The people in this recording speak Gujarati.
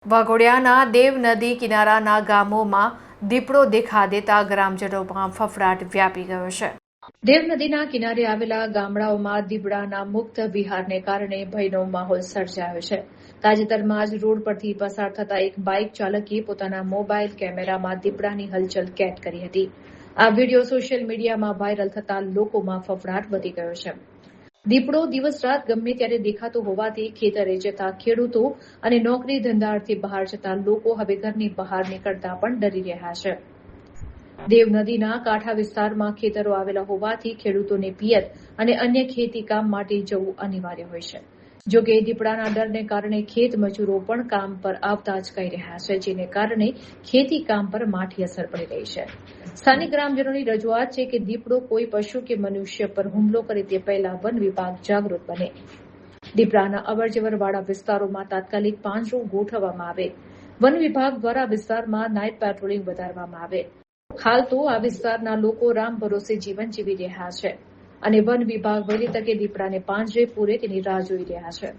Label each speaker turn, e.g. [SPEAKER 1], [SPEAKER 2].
[SPEAKER 1] વાઘોડિયાના દેવ નદી કિનારાના ગામોમાં દીપડો દેખા દેતા ગ્રામજનોમાં ફફડાટ વ્યાપી ગયો છે. દેવ નદીના કિનારે આવેલા ગામડાઓમાં દીપડાના મુક્ત વિહારને કારણે ભયનો માહોલ સર્જાયો છે. તાજેતરમાં જ રોડ પરથી પસાર થતા એક બાઇક ચાલકે પોતાના મોબાઈલ કેમેરામાં દીપડાની હલચલ કેદ કરી હતી. આ વિડીયો સોશિયલ મીડિયામાં વાયરલ થતા લોકોમાં ફફડાટ વધી ગયો છે. દીપડો દિવસ રાત ગમે ત્યારે દેખાતો હોવાથી ખેતરે જતા ખેડૂતો અને નોકરી ધંધાર્થે બહાર જતા લોકો હવે ઘરની બહાર નીકળતા પણ ડરી રહ્યા છે. દેવ નદીના કાંઠા વિસ્તારમાં ખેતરો આવેલા હોવાથી ખેડૂતોને પિયત અને અન્ય ખેતી કામ માટે જવું અનિવાર્ય હોય છે. જોકે દીપડાના ડરને કારણે ખેત મજૂરો પણ કામ પર આવતા અચકાઈ રહ્યા છે, જેને કારણે ખેતી કામ પર માઠી અસર પડી રહી છે. સ્થાનિક ગ્રામજનોની રજૂઆત છે કે દીપડો કોઈ પશુ કે મનુષ્ય પર હુમલો કરે તે પહેલા વન વિભાગ જાગૃત બને. દીપડાના અવરજવર વાળા વિસ્તારોમાં તાત્કાલિક પાંજરું ગોઠવવામાં આવે. વન વિભાગ દ્વારા વિસ્તારમાં નાઇટ પેટ્રોલિંગ વધારવામાં આવે. હાલ તો આ વિસ્તારના લોકો રામ ભરોસે જીવન જીવી રહ્યા છે અને વન વિભાગ વહેલી તકે દીપડાને પાંજરે પૂરે તેની રાહ જોઈ રહ્યા છે.